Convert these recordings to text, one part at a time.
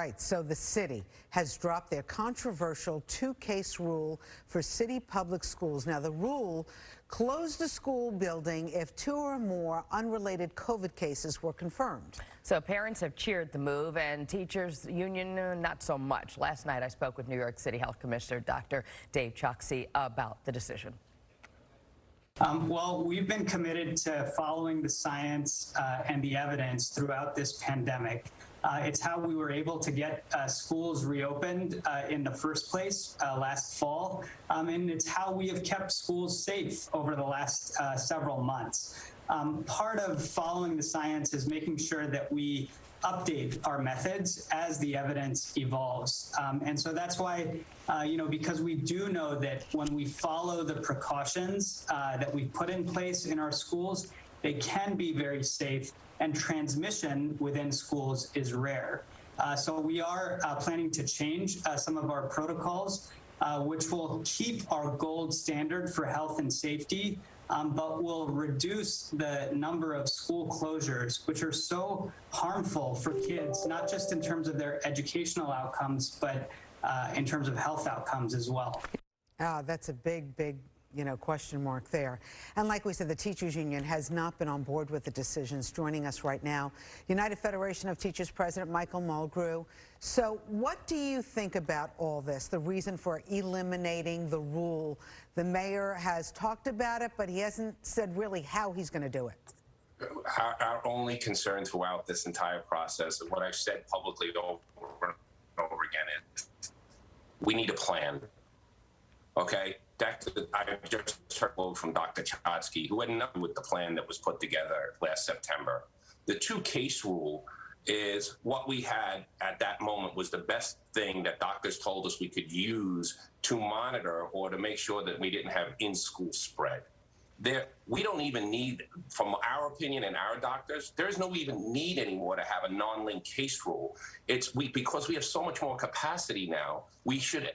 right, so the city has dropped their controversial two-case rule for city public schools. Now, the rule closed a school building if 2 or more unrelated COVID cases were confirmed. So parents have cheered the move, and teachers union not so much. Last night I spoke with New York City Health Commissioner Dr. Dave Choksi about the decision. Well, we've been committed to following the science and the evidence throughout this pandemic. It's how we were able to get schools reopened in the first place last fall, and it's how we have kept schools safe over the last several months. Part of following the science is making sure that we update our methods as the evidence evolves. And so that's why, because we do know that when we follow the precautions that we put in place in our schools, they can be very safe, and transmission within schools is rare. So we are planning to change some of our protocols, which will keep our gold standard for health and safety, but will reduce the number of school closures, which are so harmful for kids, not just in terms of their educational outcomes, but in terms of health outcomes as well. That's a big question mark there. And like we said, the teachers union has not been on board with the decisions. Joining us right now, United Federation of Teachers President Michael Mulgrew. So what do you think about all this, the reason for eliminating the rule? The mayor has talked about it, but he hasn't said really how he's going to do it. Our only concern throughout this entire process, and what I've said publicly over and over again, is we need a plan, okay? I just heard from Dr. Choksi, who had nothing with the plan that was put together last September. The two-case rule is what we had at that moment was the best thing that doctors told us we could use to monitor or to make sure that we didn't have in-school spread. We don't even need, from our opinion and our doctors, there's no even need anymore to have a non-linked case rule. Because we have so much more capacity now,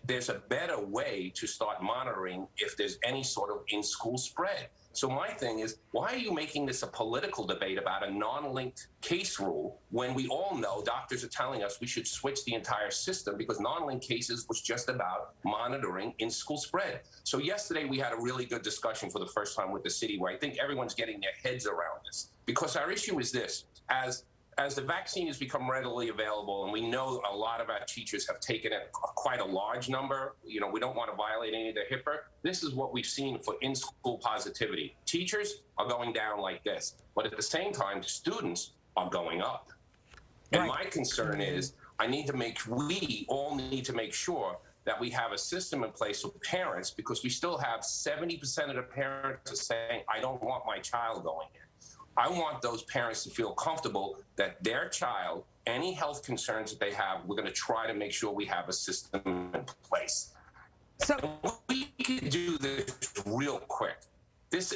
there's a better way to start monitoring if there's any sort of in-school spread. So my thing is, why are you making this a political debate about a non-linked case rule when we all know doctors are telling us we should switch the entire system because non-linked cases was just about monitoring in-school spread? So yesterday we had a really good discussion for the first time with the city where I think everyone's getting their heads around this. Because our issue is this, as the vaccine has become readily available, and we know a lot of our teachers have taken it, quite a large number, we don't want to violate any of the HIPAA. This is what we've seen for in-school positivity. Teachers are going down like this, but at the same time, students are going up. And my concern is, we all need to make sure that we have a system in place with parents, because we still have 70% of the parents are saying, I don't want my child going in. I want those parents to feel comfortable that their child, any health concerns that they have, we're going to try to make sure we have a system in place. So we can do this real quick. This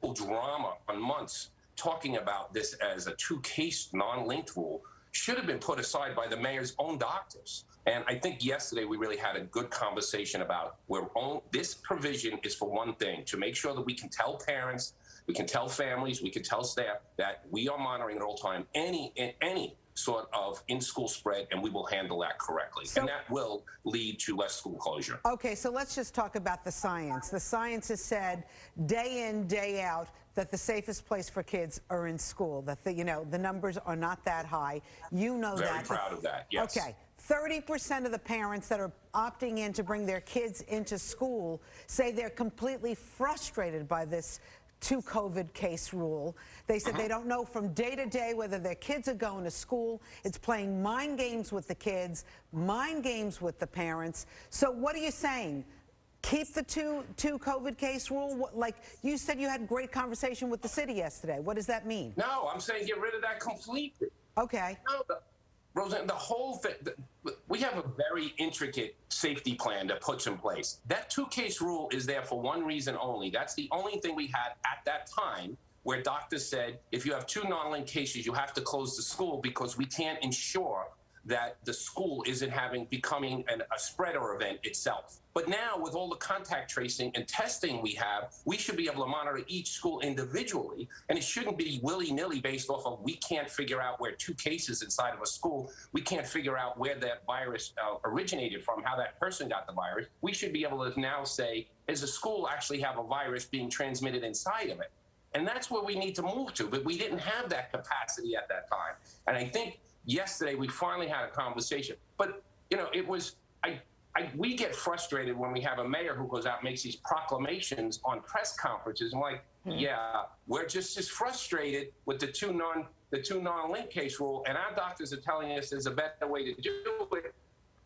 whole drama on months talking about this as a two-case non-linked rule should have been put aside by the mayor's own doctors. And I think yesterday we really had a good conversation about this provision is for one thing, to make sure that we can tell parents, we can tell families, we can tell staff that we are monitoring at all time any sort of in-school spread, and we will handle that correctly. And that will lead to less school closure. Okay, so let's just talk about the science. The science has said day in, day out that the safest place for kids are in school, that the numbers are not that high. You know that. Very proud of that, yes. Okay. 30% of the parents that are opting in to bring their kids into school say they're completely frustrated by this two-COVID case rule. They said they don't know from day to day whether their kids are going to school. It's playing mind games with the kids, mind games with the parents. So what are you saying? Keep the two COVID case rule? Like you said, you had a great conversation with the city yesterday. What does that mean? No, I'm saying get rid of that completely. Okay. No, Rosanna, the whole thing, we have a very intricate safety plan that puts in place. That two-case rule is there for one reason only. That's the only thing we had at that time where doctors said, if you have 2 non-linked cases, you have to close the school because we can't ensure that the school isn't becoming a spreader event itself. But now with all the contact tracing and testing we have, we should be able to monitor each school individually, and it shouldn't be willy-nilly based off of we can't figure out where 2 cases inside of a school, we can't figure out where that virus originated from, how that person got the virus. We should be able to now say, does a school actually have a virus being transmitted inside of it? And that's where we need to move to, but we didn't have that capacity at that time. And I think yesterday we finally had a conversation. But, you know, it was, we get frustrated when we have a mayor who goes out and makes these proclamations on press conferences. I'm like, yeah, we're just as frustrated with the two non-link case rule, and our doctors are telling us there's a better way to do it.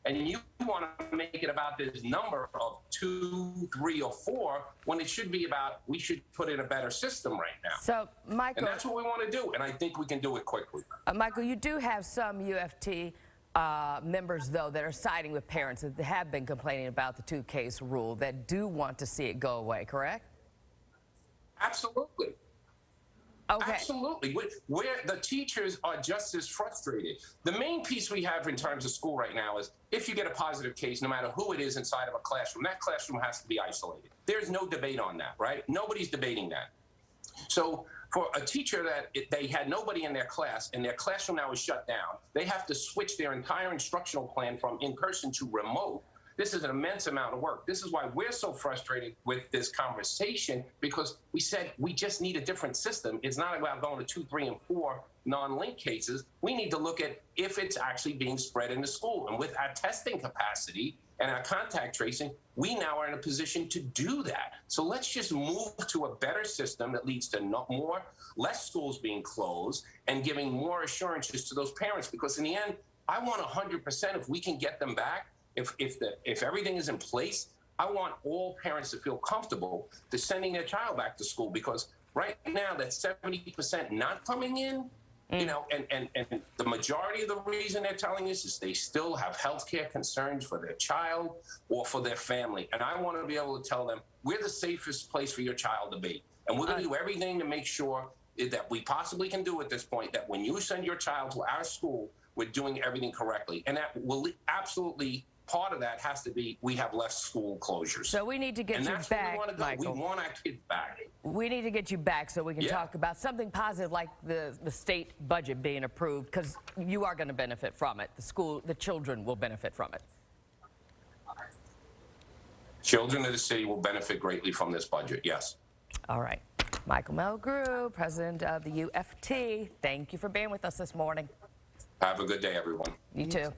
And you want to make it about this number of 2, 3, or 4 when it should be about we should put in a better system right now. So, Michael, and that's what we want to do, and I think we can do it quickly. Michael, you do have some UFT members, though, that are siding with parents that have been complaining about the 2-case rule, that do want to see it go away, correct? Absolutely. Okay. Absolutely. Where the teachers are just as frustrated. The main piece we have in terms of school right now is if you get a positive case, no matter who it is inside of a classroom, that classroom has to be isolated. There's no debate on that, right? Nobody's debating that. So for a teacher that they had nobody in their class and their classroom now is shut down, they have to switch their entire instructional plan from in-person to remote. This is an immense amount of work. This is why we're so frustrated with this conversation, because we said we just need a different system. It's not about going to 2, 3, and 4 non-link cases. We need to look at if it's actually being spread in the school. And with our testing capacity and our contact tracing, we now are in a position to do that. So let's just move to a better system that leads to less schools being closed and giving more assurances to those parents. Because in the end, I want 100% if we can get them back. If everything is in place, I want all parents to feel comfortable to sending their child back to school, because right now that 70% not coming in, you know, and the majority of the reason they're telling us is they still have healthcare concerns for their child or for their family. And I want to be able to tell them we're the safest place for your child to be. And we're going to do everything to make sure that we possibly can do at this point, that when you send your child to our school, we're doing everything correctly. And that will absolutely, part of that has to be we have less school closures. So we need to get you back, Michael. We want to go. Michael. We want our kids back. We need to get you back so we can talk about something positive like the state budget being approved, because you are going to benefit from it. The children will benefit from it. Children of the city will benefit greatly from this budget, yes. All right. Michael Mulgrew, president of the UFT, thank you for being with us this morning. Have a good day, everyone. You too.